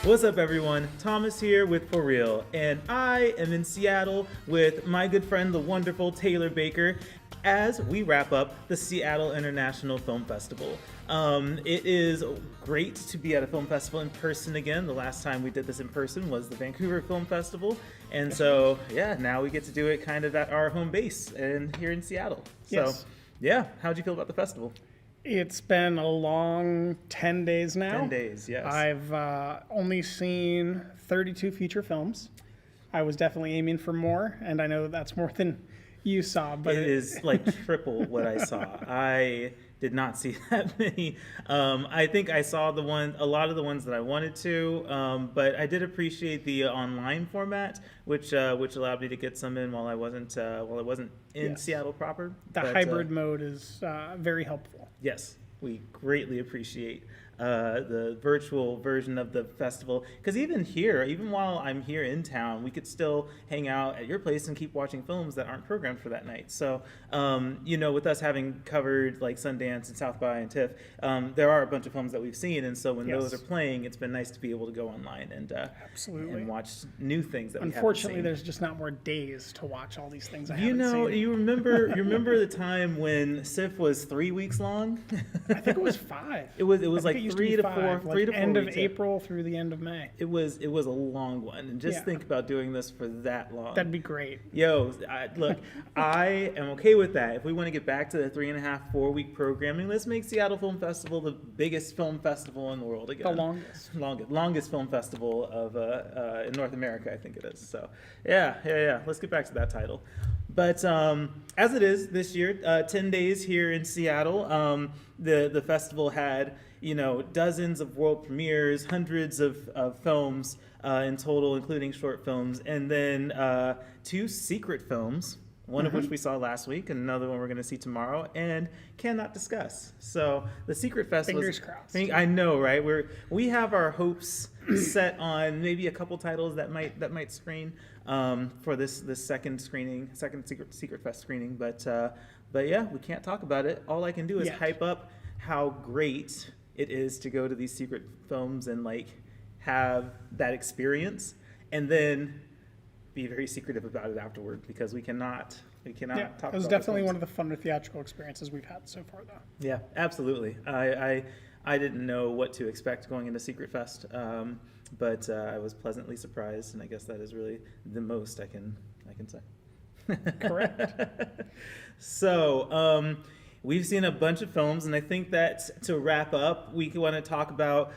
What's up, everyone? Thomas here with ForReel, and I am in Seattle with my good friend, the wonderful Taylor Baker, as we wrap up the Seattle International Film Festival. It is great to be at a film festival in person again. The last time we did this in person was the Vancouver Film Festival, and so now we get to do it kind of at our home base and here in Seattle. Yes. So, how'd you feel about the festival? It's been a long 10 days now. 10 days, yes. I've only seen 32 feature films. I was definitely aiming for more, and I know that's more than you saw. But it is like triple what I saw. I did not see that many. I think I saw a lot of the ones that I wanted to, but I did appreciate the online format, which allowed me to get some in while I wasn't in Seattle proper. The hybrid mode is very helpful. Yes, we greatly appreciate the virtual version of the festival, because even while I'm here in town, we could still hang out at your place and keep watching films that aren't programmed for that night. So with us having covered like Sundance and South by and TIFF, there are a bunch of films that we've seen, and so when those are playing, it's been nice to be able to go online and absolutely and watch new things that unfortunately we haven't seen. there's just not more days to watch all these things you remember the time when SIFF was 3 weeks long? I think it was 5. It was like 3 to 4 end of weeks. April through the end of May. It was a long one, and just think about doing this for that long. That'd be great. Yo, look, I am okay with that. If we want to get back to the 3.5, 4 week programming, let's make Seattle Film Festival the biggest film festival in the world again. The longest film festival of in North America, I think it is. So yeah. Let's get back to that title. But as it is this year, 10 days here in Seattle, the festival had dozens of world premieres, hundreds of films in total, including short films, and then 2 secret films, one of which we saw last week and another one we're going to see tomorrow and cannot discuss. So the Secret Fest Fingers crossed. I know, right? We have our hopes set on maybe a couple titles that might screen for this second Secret Fest screening, but yeah, we can't talk about it. All I can do is hype up how great it is to go to these secret films and like have that experience, and then be very secretive about it afterward, because we cannot talk about it. It was definitely one of the funner theatrical experiences we've had so far, though. Yeah, absolutely. I didn't know what to expect going into Secret Fest, but I was pleasantly surprised, and I guess that is really the most I can say. Correct. So we've seen a bunch of films, and I think that to wrap up, we want to talk about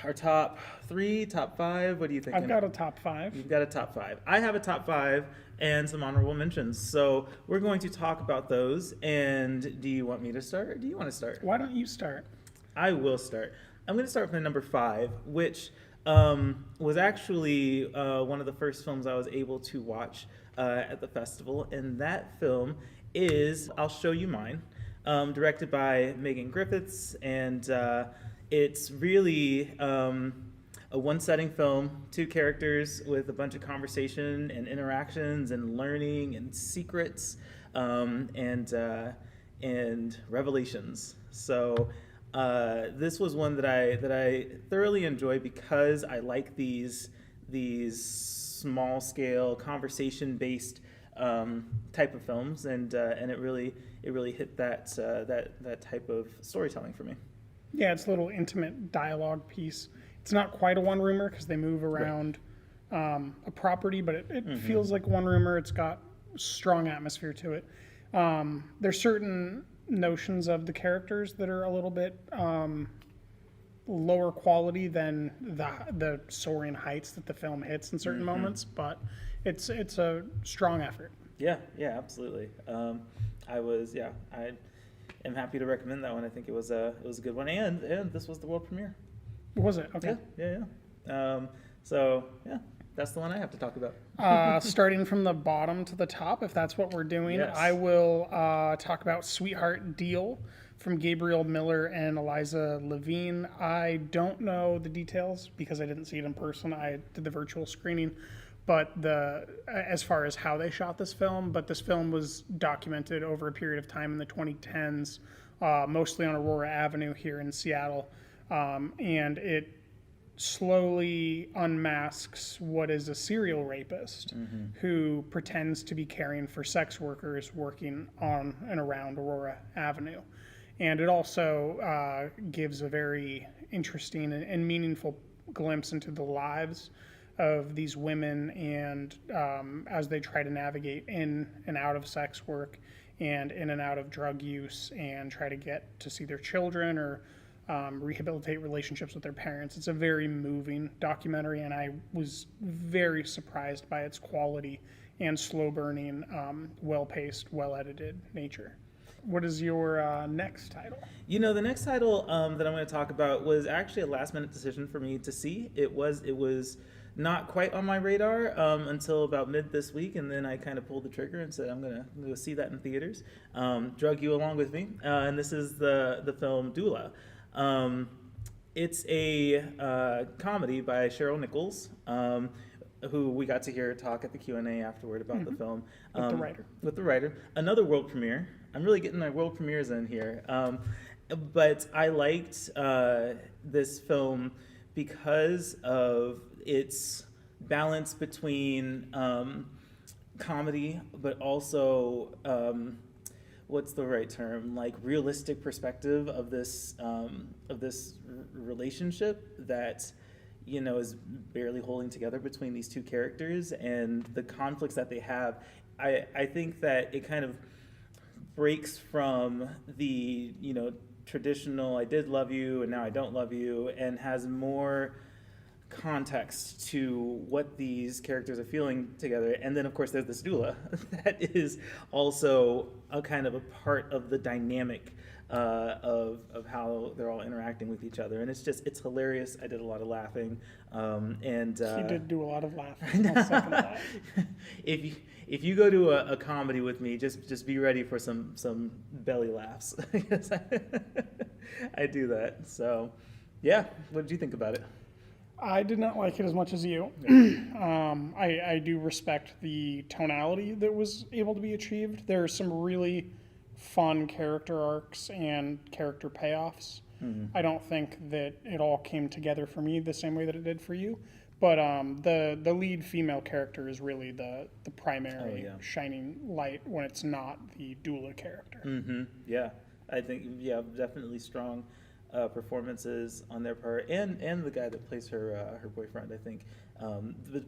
our top 3, top 5. What do you think? I've got a top 5. You've got a top 5. I have a top 5 and some honorable mentions. So we're going to talk about those. And do you want me to start, or do you want to start? Why don't you start? I will start. I'm going to start with number 5, which was actually one of the first films I was able to watch at the festival. And that film is I'll Show You Mine, directed by Megan Griffiths, and it's really a one-setting film, 2 characters with a bunch of conversation and interactions and learning and secrets and revelations. So this was one that I thoroughly enjoy, because I like these small-scale conversation-based type of films, and it really hit that type of storytelling for me. Yeah, it's a little intimate dialogue piece. It's not quite a one-roomer because they move around a property, but it feels like one-roomer. It's got strong atmosphere to it. There's certain notions of the characters that are a little bit lower quality than the soaring heights that the film hits in certain moments, but it's a strong effort. Yeah, absolutely. I'm happy to recommend that one. I think it was a good one, and this was the world premiere. Was it? Okay. Yeah. So that's the one I have to talk about. Starting from the bottom to the top, if that's what we're doing, yes. I will talk about Sweetheart Deal from Gabriel Miller and Eliza Levine. I don't know the details because I didn't see it in person. I did the virtual screening. But as far as how they shot this film, this film was documented over a period of time in the 2010s, mostly on Aurora Avenue here in Seattle, and it slowly unmasks what is a serial rapist who pretends to be caring for sex workers working on and around Aurora Avenue. And it also gives a very interesting and meaningful glimpse into the lives of these women and as they try to navigate in and out of sex work and in and out of drug use and try to get to see their children or rehabilitate relationships with their parents. It's a very moving documentary, and I was very surprised by its quality and slow burning, well-paced, well-edited nature. What is your next title? You know, the next title that I'm going to talk about was actually a last-minute decision for me to see. It was not quite on my radar until about mid this week, and then I kind of pulled the trigger and said I'm going to go see that in theaters. Drug you along with me, and this is the film Doula. It's a comedy by Cheryl Nichols, who we got to hear talk at the Q&A afterward about the film. With the writer. With the writer. Another world premiere. I'm really getting my world premieres in here. But I liked this film because of its balance between comedy, but also what's the right term? Like realistic perspective of this relationship that is barely holding together between these two characters and the conflicts that they have. I think that it kind of breaks from the traditional I did love you and now I don't love you, and has more context to what these characters are feeling together. And then of course there's this doula that is also a kind of a part of the dynamic of how they're all interacting with each other, and it's hilarious. I did a lot of laughing, and He did do a lot of laughing. I'll second that. If you go to a comedy with me, just be ready for some belly laughs because I do that. So yeah, what did you think about it? I did not like it as much as you. I do respect the tonality that was able to be achieved. There are some really fun character arcs and character payoffs. I don't think that it all came together for me the same way that it did for you. But the lead female character is really the primary shining light when it's not the doula character. Yeah, I think definitely strong performances on their part, and the guy that plays her boyfriend. I think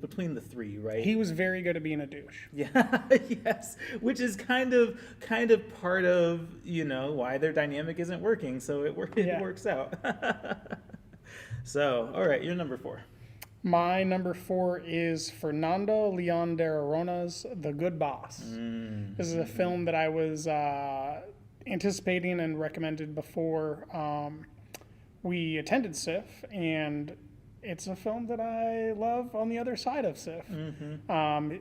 between the three, right? He was very good at being a douche. Yeah, yes, which is kind of part of why their dynamic isn't working. So it works out. So all right, you're number 4. My number 4 is Fernando Leon de Arona's The Good Boss. This is a film that I was anticipating and recommended before we attended SIFF, and it's a film that I love on the other side of SIFF.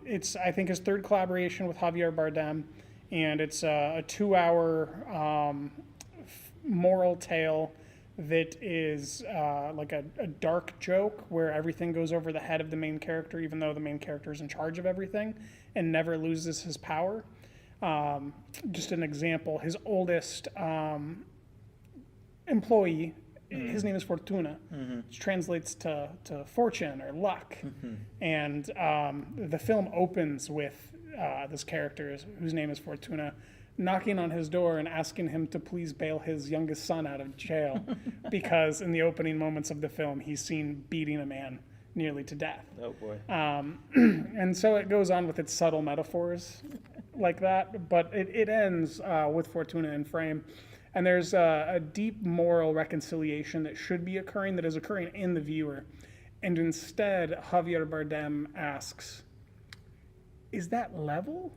It's, I think, his third collaboration with Javier Bardem, and it's a 2-hour moral tale that is like a dark joke where everything goes over the head of the main character, even though the main character is in charge of everything and never loses his power. Just an example, his oldest employee, his name is Fortuna, which translates to fortune or luck. And the film opens with this character, whose name is Fortuna, knocking on his door and asking him to please bail his youngest son out of jail because in the opening moments of the film, he's seen beating a man nearly to death. Oh boy. And so it goes on with its subtle metaphors like that, but it ends with Fortuna in frame. And there's a deep moral reconciliation that should be occurring, that is occurring in the viewer. And instead, Javier Bardem asks, is that level?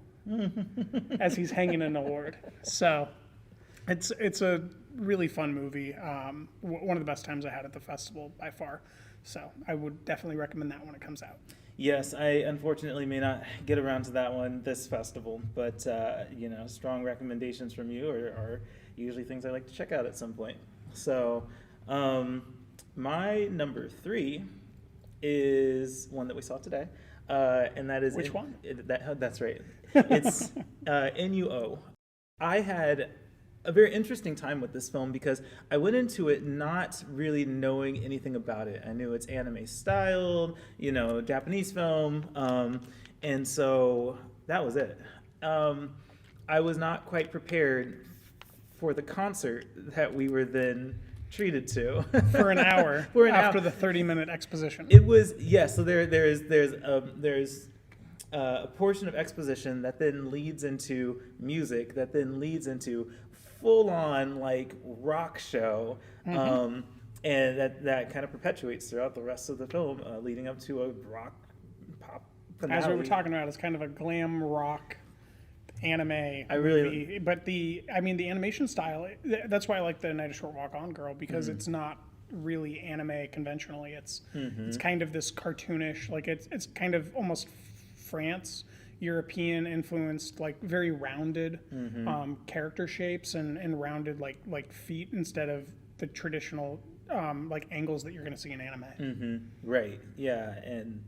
As he's hanging an award. So it's a really fun movie. One of the best times I had at the festival by far. So I would definitely recommend that when it comes out. Yes, I unfortunately may not get around to that one this festival, but strong recommendations from you are usually things I like to check out at some point. So my number 3 is one that we saw today, and that is which one? That's right. It's Inu-Oh. I had a very interesting time with this film because I went into it not really knowing anything about it. I knew it's anime styled, Japanese film, and so that was it. I was not quite prepared for the concert that we were then treated to For an hour for an after hour. the 30-minute exposition. It was so there's a portion of exposition that then leads into music that then leads into full on like rock show, and that kind of perpetuates throughout the rest of the film, leading up to a rock pop finale. As we were talking about, it's kind of a glam rock anime really- movie. But the animation style, that's why I like the Night of Short Walk On Girl, because it's not really anime conventionally. It's kind of this cartoonish, like it's kind of almost France, European influenced, like very rounded character shapes and rounded like feet instead of the traditional like angles that you're going to see in anime. Right. Yeah. And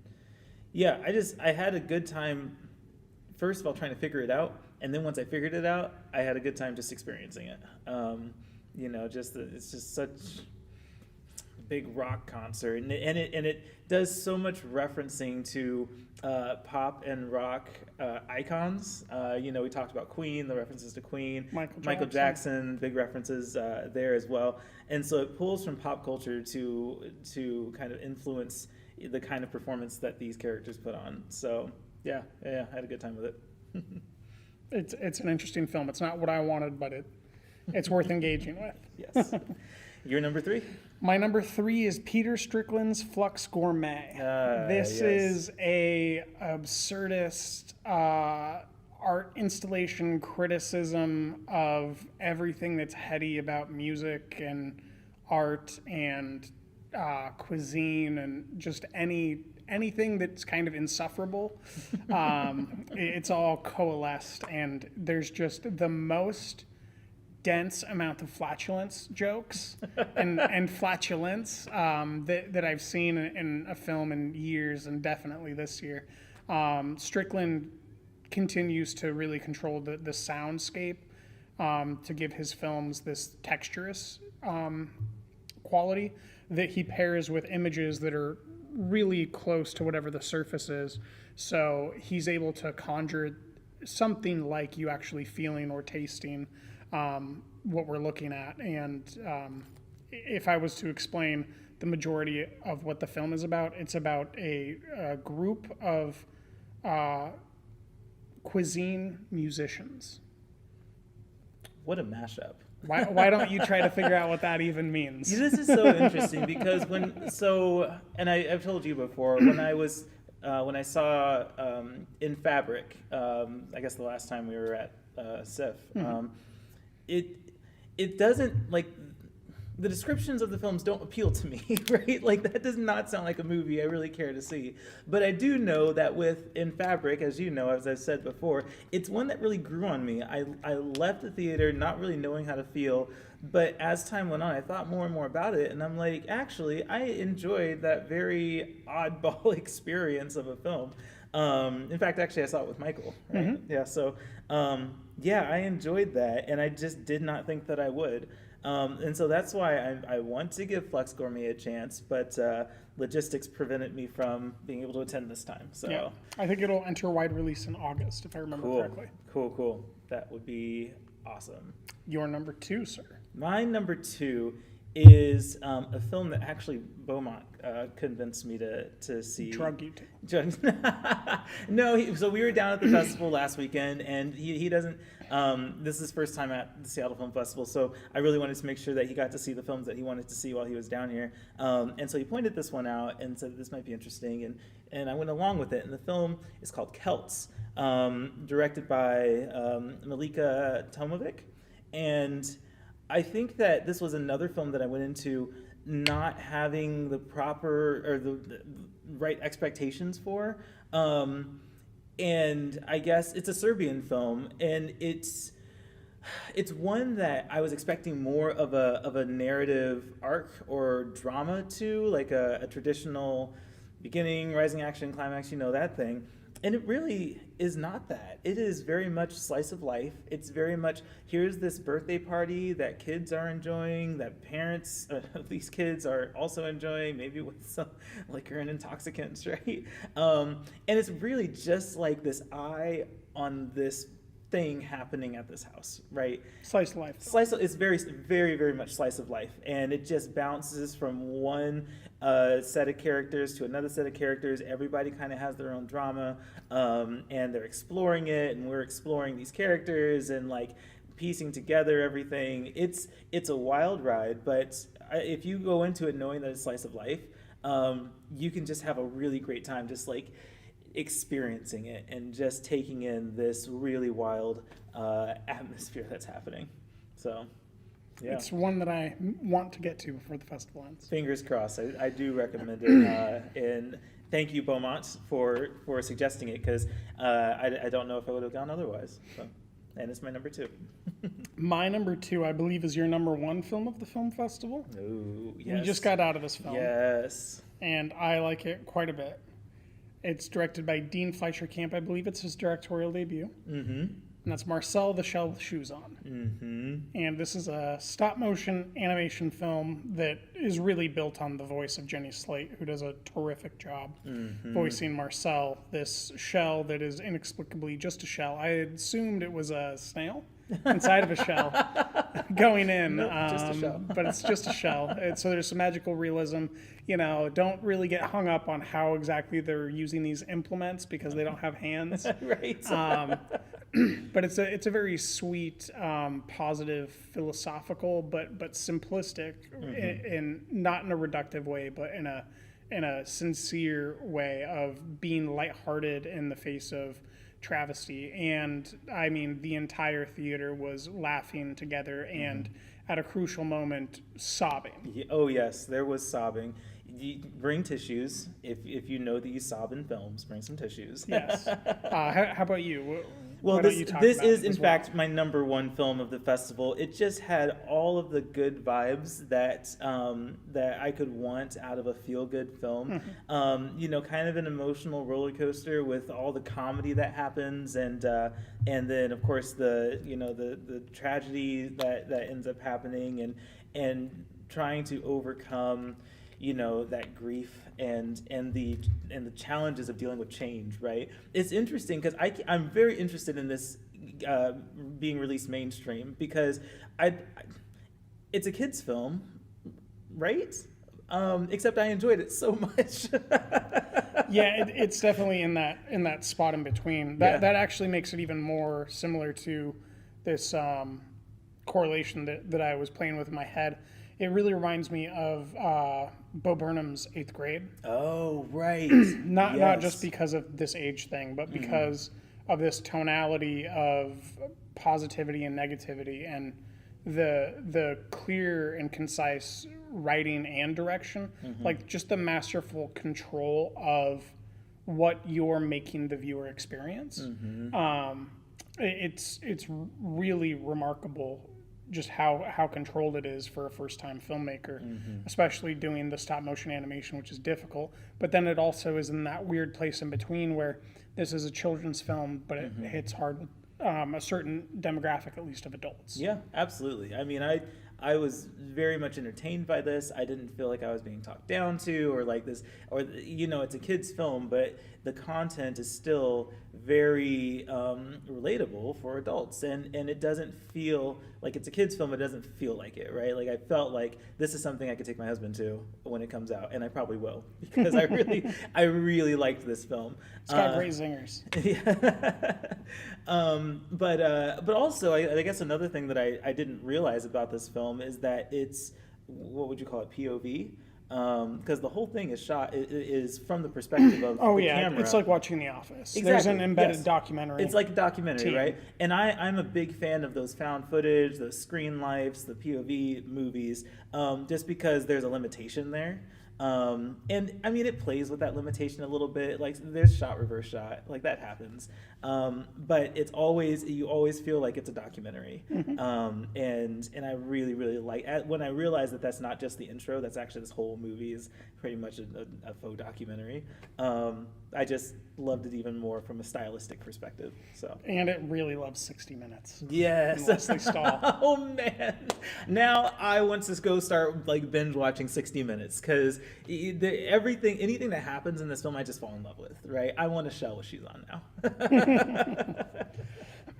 yeah, I had a good time, first of all, trying to figure it out. And then once I figured it out, I had a good time just experiencing it. It's just such a big rock concert. And it does so much referencing to pop and rock icons. We talked about Queen, the references to Queen. Michael Jackson, big references there as well. And so it pulls from pop culture to kind of influence the kind of performance that these characters put on. So yeah, I had a good time with it. It's an interesting film. It's not what I wanted, but it's worth engaging with. Yes. Your number 3? My number 3 is Peter Strickland's Flux Gourmet. This is a absurdist art installation criticism of everything that's heady about music and art and cuisine and just anything that's kind of insufferable. It's all coalesced, and there's just the most dense amount of flatulence jokes and flatulence that I've seen in a film in years, and definitely this year. Strickland continues to really control the soundscape to give his films this texturous quality that he pairs with images that are really close to whatever the surface is. So he's able to conjure something like you actually feeling or tasting what we're looking at. And if I was to explain the majority of what the film is about, it's about a group of cuisine musicians. What a mashup. Why don't you try to figure out what that even means? This is so interesting because I've told you before, when I saw In Fabric, I guess the last time we were at SIFF, it doesn't, like, the descriptions of the films don't appeal to me, right? Like, that does not sound like a movie I really care to see. But I do know that with In Fabric, as you know, as I've said before, it's one that really grew on me. I left the theater not really knowing how to feel, but as time went on, I thought more and more about it, and I'm like, actually, I enjoyed that very oddball experience of a film. In fact, actually, I saw it with Michael, right? Yeah, so, I enjoyed that, and I just did not think that I would. And so that's why I want to give Flux Gourmet a chance, but logistics prevented me from being able to attend this time. So yeah, I think it'll enter wide release in August, if I remember correctly. Cool. That would be awesome. Your number 2, sir. My number 2 is a film that actually Beaumont convinced me to see. Drug you to. No, so we were down at the festival last weekend, and he doesn't. This is his first time at the Seattle Film Festival, so I really wanted to make sure that he got to see the films that he wanted to see while he was down here. And so he pointed this one out and said this might be interesting, and I went along with it. And the film is called Celts, directed by Malika Tomovic, and I think that this was another film that I went into not having the proper or the right expectations for. And I guess it's a Serbian film, and it's one that I was expecting more of a narrative arc or drama to, like a traditional beginning, rising action, climax, that thing. And it really is not that. It is very much slice of life. It's very much, here's this birthday party that kids are enjoying, that parents of these kids are also enjoying, maybe with some liquor and intoxicants, right? And it's really just like this eye on this thing happening at this house, right? Slice of life. It's very, very, very much slice of life, and it just bounces from one set of characters to another set of characters. Everybody kind of has their own drama, and they're exploring it, and we're exploring these characters and like piecing together everything. It's a wild ride, but if you go into it knowing that it's slice of life, you can just have a really great time, just like experiencing it and just taking in this really wild atmosphere that's happening. So yeah, It's one that I want to get to before the festival ends. fingers crossed. I do recommend it, and thank you, Beaumont, for suggesting it, because I don't know if I would have gone otherwise. So, and it's my number 2. My number 2, I believe, is your number 1 film of the film festival. Oh, yes. We just got out of this film, Yes. and I like it quite a bit. It's directed by Dean Fleischer Camp. I believe it's his directorial debut. Mm-hmm. And that's Marcel the Shell with Shoes On. Mm-hmm. And this is a stop-motion animation film that is really built on the voice of Jenny Slate, who does a terrific job voicing Marcel, this shell that is inexplicably just a shell. I had assumed it was a snail inside of a shell going in. Nope, just a shell. But it's just a shell. So there's some magical realism. You know, don't really get hung up on how exactly they're using these implements because they don't have hands. Right. But it's a very sweet, positive, philosophical, but simplistic, in not in a reductive way, but in a sincere way of being lighthearted in the face of travesty. And I mean, the entire theater was laughing together and at a crucial moment sobbing. Oh yes, there was sobbing. Bring tissues if you know that you sob in films. Bring some tissues. Yes. How about you? Well, Why don't you talk this about is it in as well? fact my number 1 film of the festival. It just had all of the good vibes that that I could want out of a feel-good film. You know, kind of an emotional roller coaster with all the comedy that happens, and then of course the tragedy that ends up happening, and trying to overcome that grief and the challenges of dealing with change, right? It's interesting because I'm very interested in this being released mainstream because it's a kid's film, right? Except I enjoyed it so much. Yeah, it's definitely in that spot in between. That actually makes it even more similar to this correlation that I was playing with in my head. It really reminds me of Bo Burnham's 8th Grade. Oh, right. Not just because of this age thing, but because of this tonality of positivity and negativity, and the clear and concise writing and direction, like just the masterful control of what you're making the viewer experience. It's really remarkable just how controlled it is for a first-time filmmaker, especially doing the stop-motion animation, which is difficult. But then it also is in that weird place in between where this is a children's film, but it hits hard with a certain demographic, at least of adults. Yeah, absolutely. I mean, I was very much entertained by this. I didn't feel like I was being talked down to or like this, or, it's a kid's film, but the content is still very relatable for adults. And it doesn't feel like it's a kid's film. It doesn't feel like it, right? Like I felt like this is something I could take my husband to when it comes out. And I probably will because I really liked this film. It's got great zingers. Yeah. But also, I guess another thing that I didn't realize about this film is that it's, what would you call it, POV? Because the whole thing is shot is from the perspective of the camera. It's like watching The Office. Exactly. There's an embedded documentary. It's like a documentary, right? And I'm a big fan of those found footage, those screen lifes, the POV movies, just because there's a limitation there. And I mean, it plays with that limitation a little bit. Like there's shot, reverse shot, like that happens. But it's always, you always feel like it's a documentary. And I really, really like, when I realized that that's not just the intro, that's actually this whole movie is pretty much a faux documentary. I just loved it even more from a stylistic perspective. So. And it really loves 60 Minutes. Yes. Leslie Stahl. Oh man. Now I want to go start like binge watching 60 Minutes because anything that happens in this film, I just fall in love with. Right? I want to show what she's on now.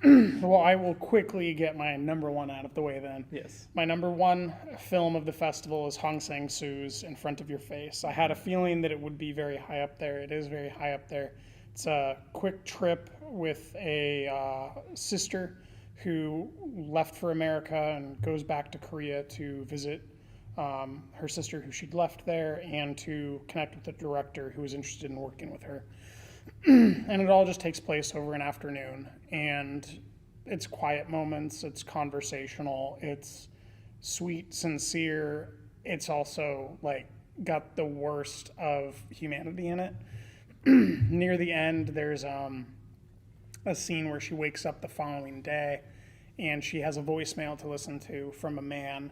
Well, I will quickly get my number one out of the way then. Yes. My number one film of the festival is Hong Sang-soo's In Front of Your Face. I had a feeling that it would be very high up there. It is very high up there. It's a quick trip with a sister who left for America and goes back to Korea to visit her sister who she'd left there and to connect with the director who was interested in working with her. And it all just takes place over an afternoon, and it's quiet moments, it's conversational, it's sweet, sincere, it's also like got the worst of humanity in it. Near the end, there's a scene where she wakes up the following day and she has a voicemail to listen to from a man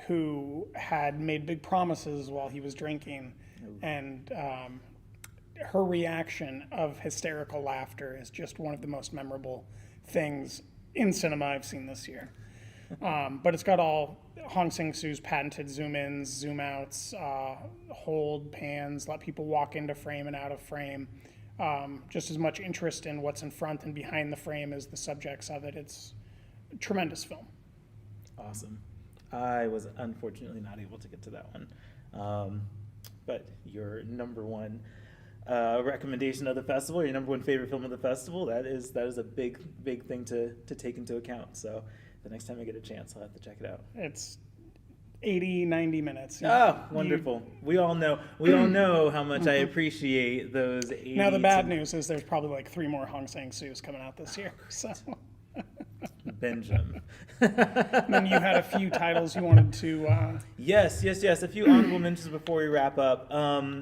who had made big promises while he was drinking. And her reaction of hysterical laughter is just one of the most memorable things in cinema I've seen this year. But it's got all Hong Sang-soo's patented zoom-ins, zoom-outs, hold, pans, let people walk into frame and out of frame. Just as much interest in what's in front and behind the frame as the subjects of it. It's a tremendous film. Awesome. I was unfortunately not able to get to that one. But your number one recommendation of the festival, your number one favorite film of the festival, that is a big thing to take into account. So the next time I get a chance, I'll have to check it out. It's 80, 90 minutes. Wonderful. We all know how much I appreciate those 80. Now the bad news is there's probably like 3 more Hong Sang-soo's coming out this year. So binge them. And then you had a few titles you wanted to... Yes. A few honorable mentions before we wrap up.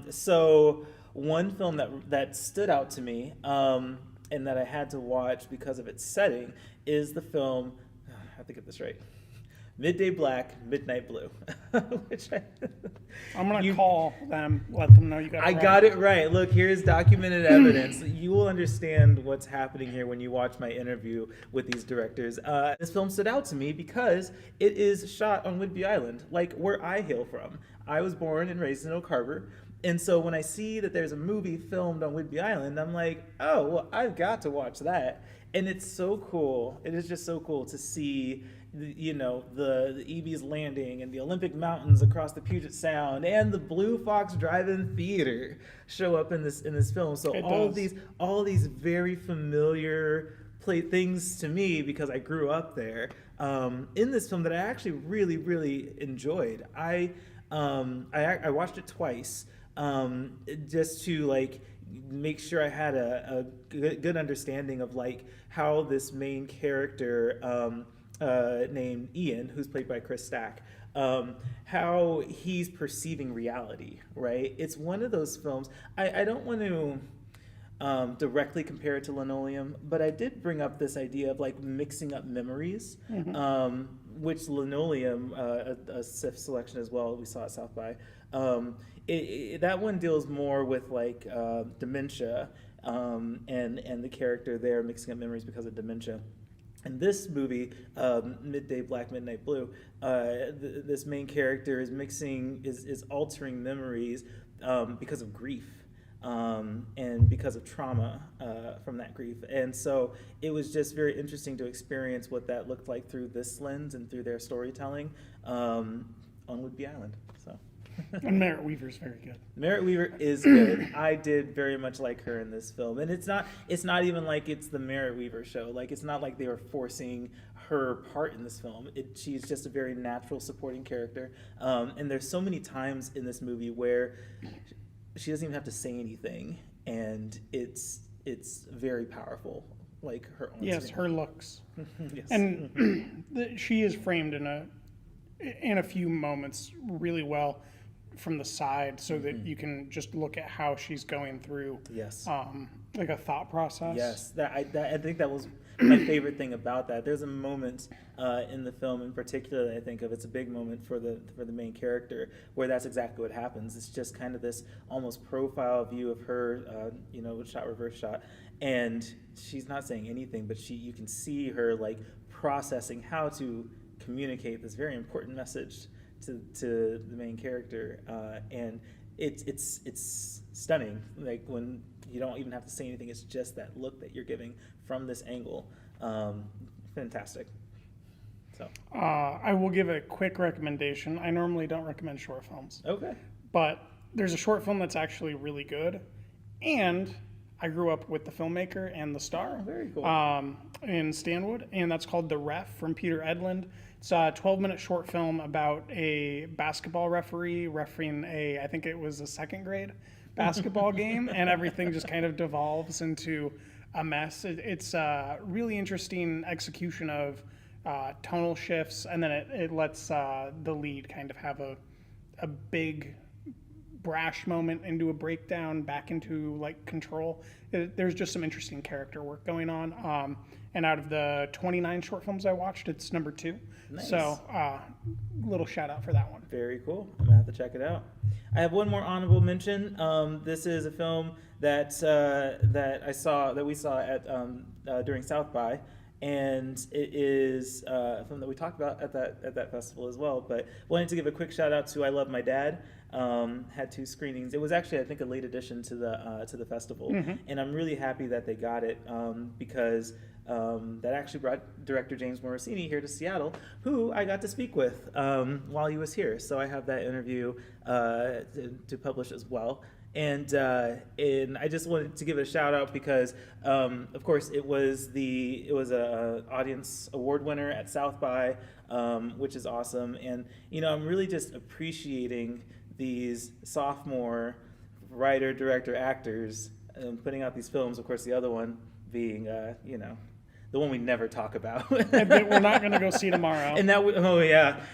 So one film that stood out to me and that I had to watch because of its setting is the film, I have to get this right, Midday Black, Midnight Blue. I'm going to call them, let them know you got it right. I got it right. Look, here's documented evidence. You will understand what's happening here when you watch my interview with these directors. This film stood out to me because it is shot on Whidbey Island, like where I hail from. I was born and raised in Oak Harbor. And so when I see that there's a movie filmed on Whidbey Island, I'm like, oh, well, I've got to watch that. And it's so cool. It is just so cool to see, the Eby's Landing and the Olympic Mountains across the Puget Sound and the Blue Fox Drive-In Theater show up in this film. So all these very familiar things to me because I grew up there in this film that I actually really, really enjoyed. I watched it twice. Just to like make sure I had a good understanding of like how this main character named Ian, who's played by Chris Stack, how he's perceiving reality, right? It's one of those films, I don't want to directly compare it to Linoleum, but I did bring up this idea of like mixing up memories, which Linoleum, a SIFF selection as well, we saw at South by, that one deals more with like dementia and the character there mixing up memories because of dementia. In this movie, Midday Black, Midnight Blue, this main character is altering memories because of grief. And because of trauma from that grief. And so it was just very interesting to experience what that looked like through this lens and through their storytelling on Whidbey Island. So. And Merritt Weaver's very good. Merritt Weaver is good. I did very much like her in this film. And it's not even like it's the Merritt Weaver show. Like, it's not like they were forcing her part in this film. She's just a very natural supporting character. And there's so many times in this movie where she doesn't even have to say anything, and it's very powerful, like her own. Yes, her looks. Yes. And she is framed in a few moments really well. from the side so that you can just look at how she's going through Yes. like a thought process. Yes, I think that was my favorite thing about that. There's a moment in the film in particular that I think of. It's a big moment for the main character where that's exactly what happens. It's just kind of this almost profile view of her, reverse shot, and she's not saying anything, but you can see her like processing how to communicate this very important message to the main character, and it's stunning. Like when you don't even have to say anything, it's just that look that you're giving from this angle. Fantastic. So I will give a quick recommendation. I normally don't recommend short films, okay, but there's a short film that's actually really good, and I grew up with the filmmaker and the star. Oh, very cool. In Stanwood, and that's called The Ref from Peter Edlund. It's a 12-minute short film about a basketball referee refereeing I think it was a second grade basketball game, and everything just kind of devolves into a mess. It's a really interesting execution of tonal shifts, and then it lets the lead kind of have a big brash moment into a breakdown back into like control. There's just some interesting character work going on. And out of the 29 short films I watched, it's number 2. Nice. So little shout out for that one. Very cool. I'm gonna have to check it out. I have one more honorable mention. This is a film that we saw at during South by, and it is a film that we talked about at that festival as well. But wanted to give a quick shout out to I Love My Dad. Had 2 screenings. It was actually, I think, a late addition to the festival, and I'm really happy that they got it because that actually brought director James Morosini here to Seattle, who I got to speak with while he was here. So I have that interview to publish as well. And I just wanted to give it a shout out because, of course, it was a audience award winner at South by, which is awesome. And I'm really just appreciating these sophomore writer, director, actors putting out these films. Of course, the other one being, the one we never talk about. We're not going to go see tomorrow. And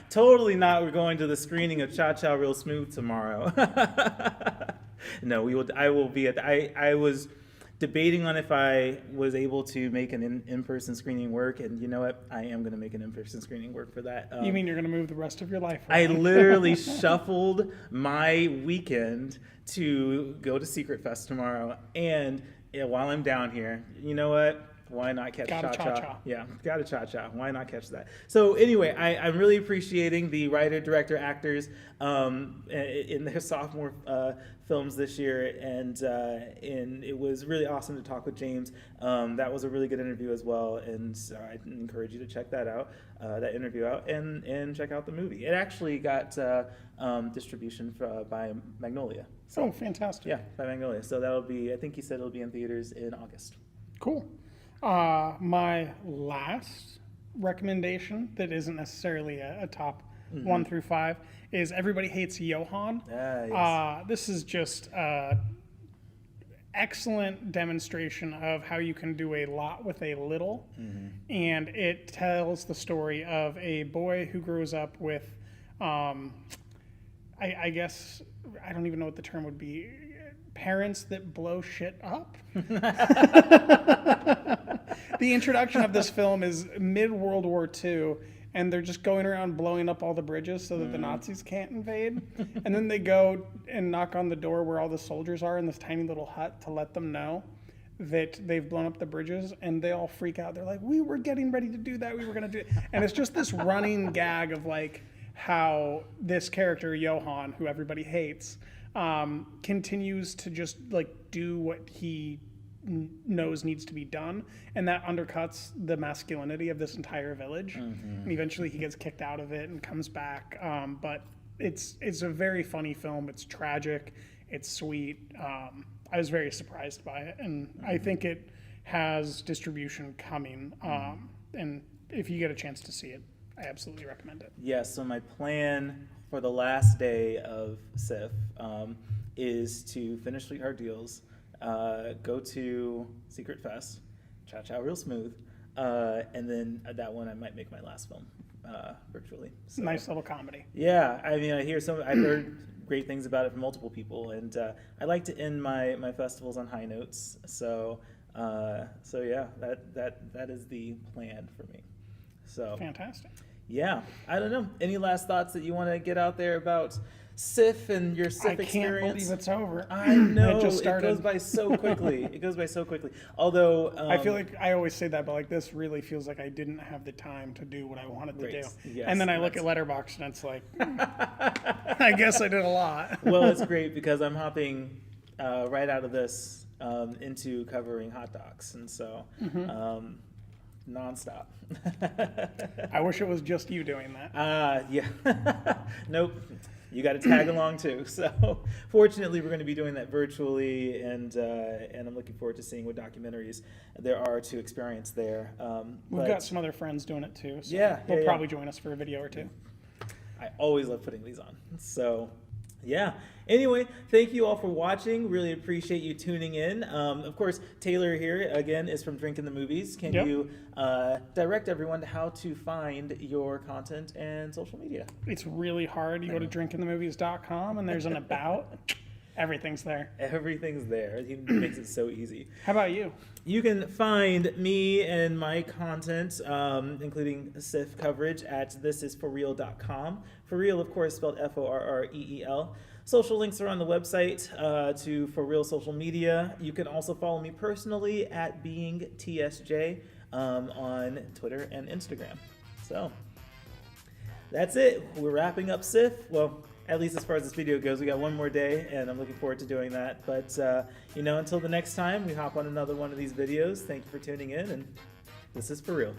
totally not. We're going to the screening of Cha Cha Real Smooth tomorrow. No, we will. I will be at. I was debating on if I was able to make an in-person screening work, and you know what? I am going to make an in-person screening work for that. You mean you're going to move the rest of your life around? I literally shuffled my weekend to go to Secret Fest tomorrow, and while I'm down here, you know what? Why not catch Cha-Cha? Yeah, got a Cha-Cha. Why not catch that? So anyway, I'm really appreciating the writer, director, actors in their sophomore films this year, and it was really awesome to talk with James. That was a really good interview as well, and so I encourage you to check that out, that interview out, and check out the movie. It actually got distribution by Magnolia. So, oh, fantastic. Yeah, by Magnolia. So that'll be, I think he said it'll be in theaters in August. Cool. My last recommendation that isn't necessarily a top 1 through 5 is Everybody Hates Johan. Yes. This is just excellent demonstration of how you can do a lot with a little. And it tells the story of a boy who grows up with, I guess, I don't even know what the term would be, parents that blow shit up. The introduction of this film is mid-World War II, and they're just going around blowing up all the bridges so that the Nazis can't invade. And then they go and knock on the door where all the soldiers are in this tiny little hut to let them know that they've blown up the bridges, and they all freak out. They're like, we were getting ready to do that. We were going to do it. And it's just this running gag of like how this character, Johan, who everybody hates, continues to just like do what he knows needs to be done, and that undercuts the masculinity of this entire village. And eventually he gets kicked out of it and comes back, but it's a very funny film. It's tragic, it's sweet. I was very surprised by it, and I think it has distribution coming, and if you get a chance to see it, I absolutely recommend it. Yes, so my plan for the last day of SIFF is to finish Sweetheart Deals, go to Secret Fest, Cha Cha Real Smooth, and then that one I might make my last film virtually. So, nice little comedy. yeah, I mean, I've heard great things about it from multiple people, and I like to end my festivals on high notes. So yeah, that is the plan for me. So Fantastic. yeah, I don't know. Any last thoughts that you want to get out there about SIFF and your SIFF I can't experience? believe it's over. I know, It just it started. goes by so quickly. It goes by so quickly. Although I feel like I always say that, but like this really feels like I didn't have the time to do what I wanted to Right. do. Yes, And then I look at Letterboxd and it's like, I guess I did a lot. well, it's great because I'm hopping right out of this into covering hot dogs, and so nonstop. I wish it was just you doing that. Yeah. Nope. You got to tag along too. So fortunately, we're going to be doing that virtually, and I'm looking forward to seeing what documentaries there are to experience there. We've but got some other friends doing it too. So Yeah, they'll yeah. probably join us for a video or two. I always love putting these on. So yeah. Anyway, thank you all for watching. Really appreciate you tuning in. Of course, Taylor here again is from Drinking the Movies. Can Yep. you direct everyone to how to find your content and social media? It's really hard. You go to drinkinthemovies.com and there's an about. Everything's there. Everything's there. He makes it so easy. How about you? You can find me and my content, including SIFF coverage, at thisisforreal.com. For real, of course, spelled FORREEL. Social links are on the website to ForReel social media. You can also follow me personally at beingtsj on Twitter and Instagram. So that's it. We're wrapping up SIFF. Well, at least as far as this video goes, we got one more day, and I'm looking forward to doing that. But, until the next time we hop on another one of these videos, thank you for tuning in, and this is For Real.